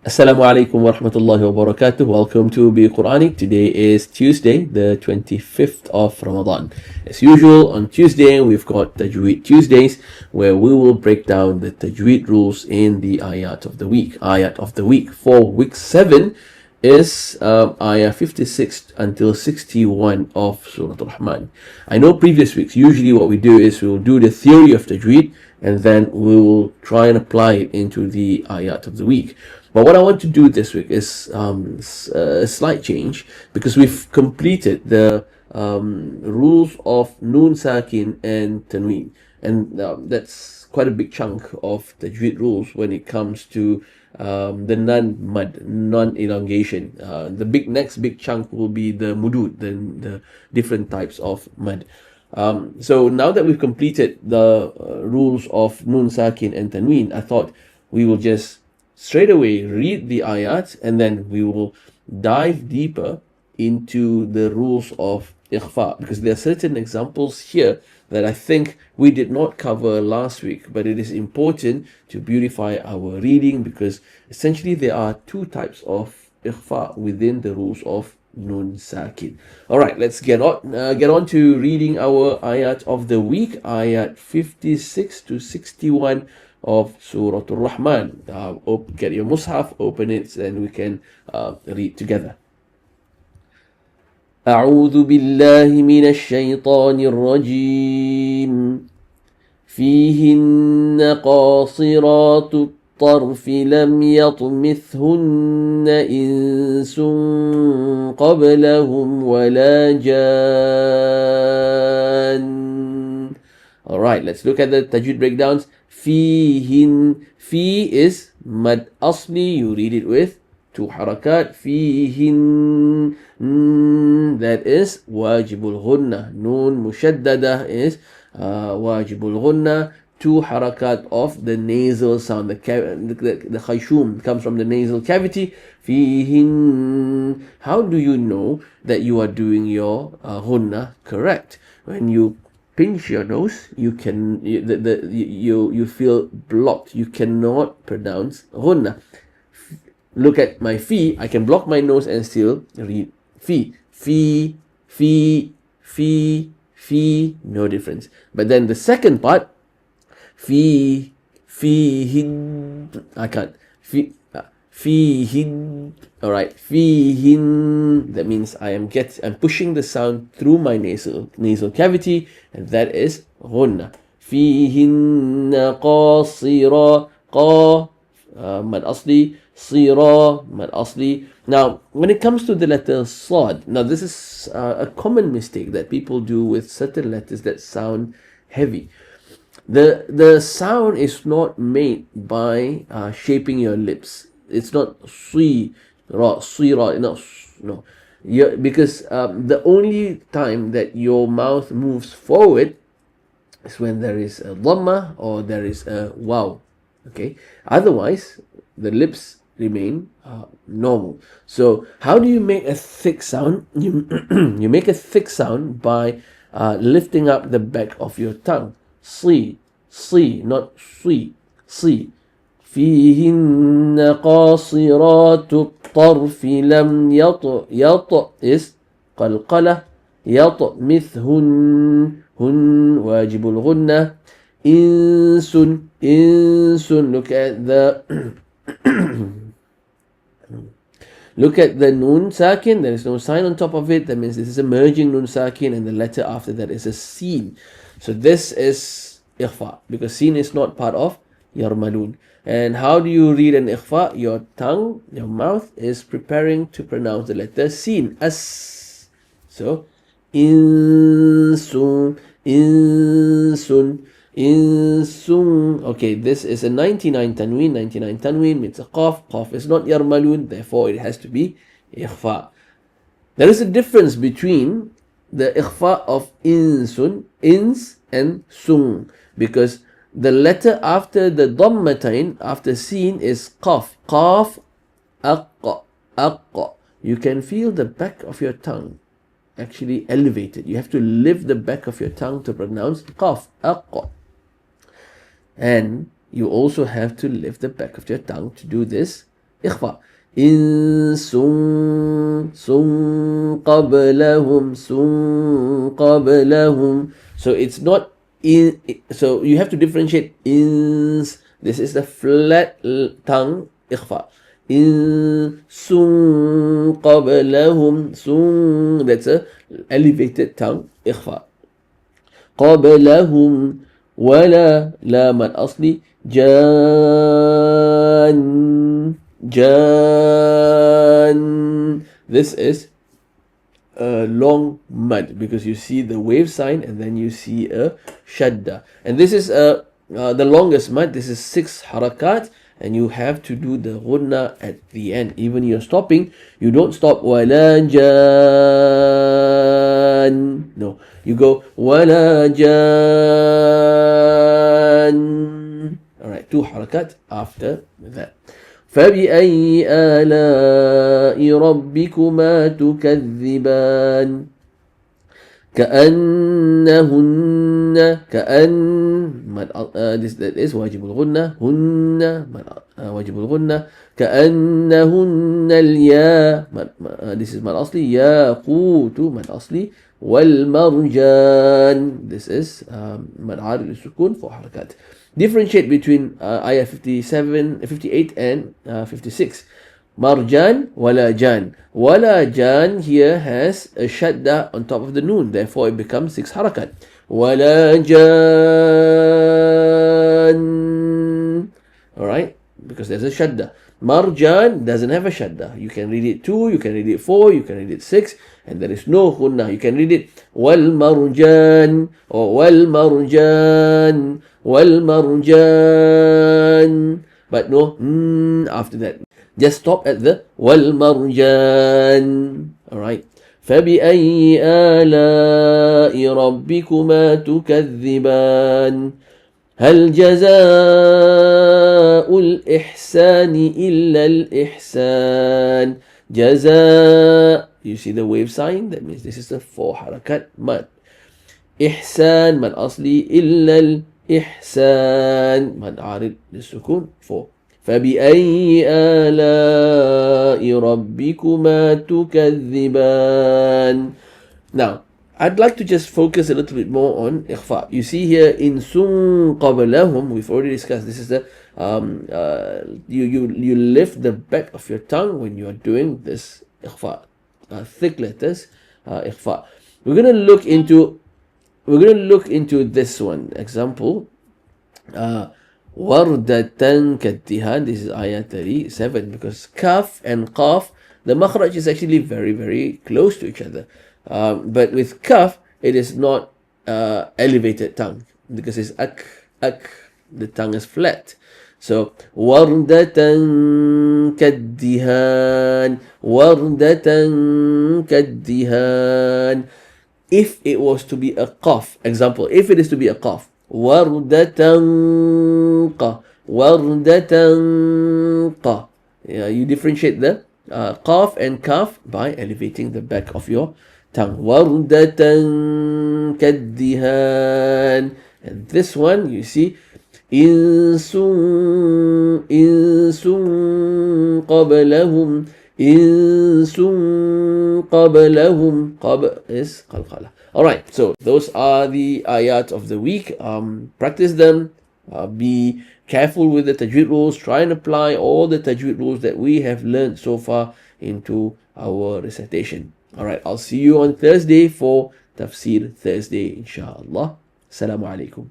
Assalamu alaikum wa rahmatullahi wa barakatuh. Welcome to Be Quranic. Today is Tuesday, the 25th of Ramadan. As usual, on Tuesday, we've got Tajweed Tuesdays, where we will break down the Tajweed rules in the Ayat of the Week. Ayat of the Week for week 7 is Ayah 56 until 61 of Surah Ar-Rahman. I know previous weeks, usually what we do is we will do the theory of Tajweed, and then we will try and apply it into the Ayat of the Week. But what I want to do this week is a slight change, because we've completed the rules of Noon Sakin and Tanween, and that's quite a big chunk of Tajweed rules when it comes to the non-mud, non-elongation. The next big chunk will be the mudud, the different types of mud. So now that we've completed the rules of Noon Sakin and Tanween, I thought we will just straight away read the ayat, and then we will dive deeper into the rules of ikhfa, because there are certain examples here that I think we did not cover last week, but it is important to beautify our reading, because essentially there are two types of ikhfa within the rules of Nun Sakin. Alright, let's get on to reading our ayat of the week, ayat 56 to 61 of Surah Ar-Rahman. Get your mushaf, open it, and we can read together. أعوذ بالله من الشيطان الرجيم فيهن قاصرات الطرف لم يطمثهن إنس قبلهم ولا جان. Alright, let's look at the Tajweed breakdowns. فيهن, fi is mad asli, you read it with two harakat. فيهن, that is wajibul ghunna. Noon mushaddada is wajibul ghunna. Two harakat of the nasal sound. The khayshum comes from the nasal cavity. فيهن. How do you know that you are doing your ghunna correct? When you pinch your nose, you feel blocked. You cannot pronounce ghunna. Look at my fi. I can block my nose and still read fi. Fi, fi, fi, fi. No difference. But then the second part, fi, fihin. I can't. Fihin. Alright, fihin. That means I'm pushing the sound through my nasal cavity, and that is ghunna. Fihinna qasira. Qa, mad asli. Sira, mad asli. Now, when it comes to the letter sad, now this is a common mistake that people do with certain letters that sound heavy. The sound is not made by shaping your lips. It's not sui ra, no. Because the only time that your mouth moves forward is when there is a dhamma or there is a waw. Okay, otherwise the lips remain normal. So how do you make a thick sound? You make a thick sound by lifting up the back of your tongue. Si, not sui, si. فيهن قاصرات الطرف لم يط is قلقلة يطمثهن هن واجب الغنة إنس look at the Noon Sakin. There is no sign on top of it. That means this is a merging Noon Sakin, and the letter after that is a Sin. So this is ikhfa, because Sin is not part of Yarmalun. And how do you read an ikhfa? Your tongue, your mouth is preparing to pronounce the letter Sin. As. So, insun. Okay, this is a 99 tanween. 99 tanween means a qaf. Qaf is not yarmalun, therefore it has to be ikhfa. There is a difference between the ikhfa of insun, ins, and sun, because the letter after the dhammatain, after sin, is qaf. Qaf, aqqa. You can feel the back of your tongue actually elevated. You have to lift the back of your tongue to pronounce qaf, aqqa. And you also have to lift the back of your tongue to do this إخفاء. إنس سن قبلهم سن قبلهم. So it's not in. So you have to differentiate ins. This is the flat tongue إخفاء. إن سن قبلهم سن. That's a elevated tongue إخفاء. قبلهم ولا لام الأصلي جان جان. This is a long mud because you see the wave sign and then you see a shadda, and this is the longest mud. This is 6 harakat, and you have to do the ghunna at the end. Even you're stopping, you don't stop wala jan. No, you go wala jan. All right, 2 harakat after that. فبأي آلاء ربكما تكذبان كأنهن that is واجب الغنة هن واجب الغنة كأنهن الياء this is مد أصلي ياقوت مد أصلي والمرجان this is مد عارض للسكون 4 حركات. Differentiate between ayah 57, 58 and 56. Marjan wala jan. Wala jan here has a shadda on top of the noon. Therefore, it becomes 6 harakat. Wala jan. Alright? Because there's a shadda. Marjan doesn't have a shadda. You can read it 2, you can read it 4, you can read it 6, and there is no khunnah. You can read it wal marjan or wal marjan. والمرجان, but no after that. Just stop at the والمرجان. Alright. فبأي آلاء ربكما تكذبان هل جزاء الإحسان إلا الإحسان. جزاء, you see the wave sign, that means this is the 4 harakat mad. إحسان مد أصلي إلا الإحسان مد عارض للسكون 4. فبأي آلاء ربكما تكذبان. Now, I'd like to just focus a little bit more on إخفاء. You see here in سن قبلهم, we've already discussed, this is the you lift the back of your tongue when you are doing this إخفاء, thick letters إخفاء. We're going to look into this one example. Wardatan kaddihan. This is ayah 37, because kaf and qaf, the makhraj is actually very, very close to each other. But with kaf, it is not elevated tongue, because it's ak. The tongue is flat. So wardatan kaddihan. Wardatan kaddihan. If it was to be a qaf, example, if it is to be a qaf, wardatan qa, wardatan qa. Yeah, you differentiate the qaf and kaf by elevating the back of your tongue. Wardatan kaddihan. And this one, you see, insun qablahum. Insun qablahum. Qab is qalqala. Alright, so those are the ayat of the week. Practice them. Be careful with the tajweed rules. Try and apply all the tajweed rules that we have learned so far into our recitation. Alright, I'll see you on Thursday for Tafsir Thursday, inshallah. Assalamu alaikum.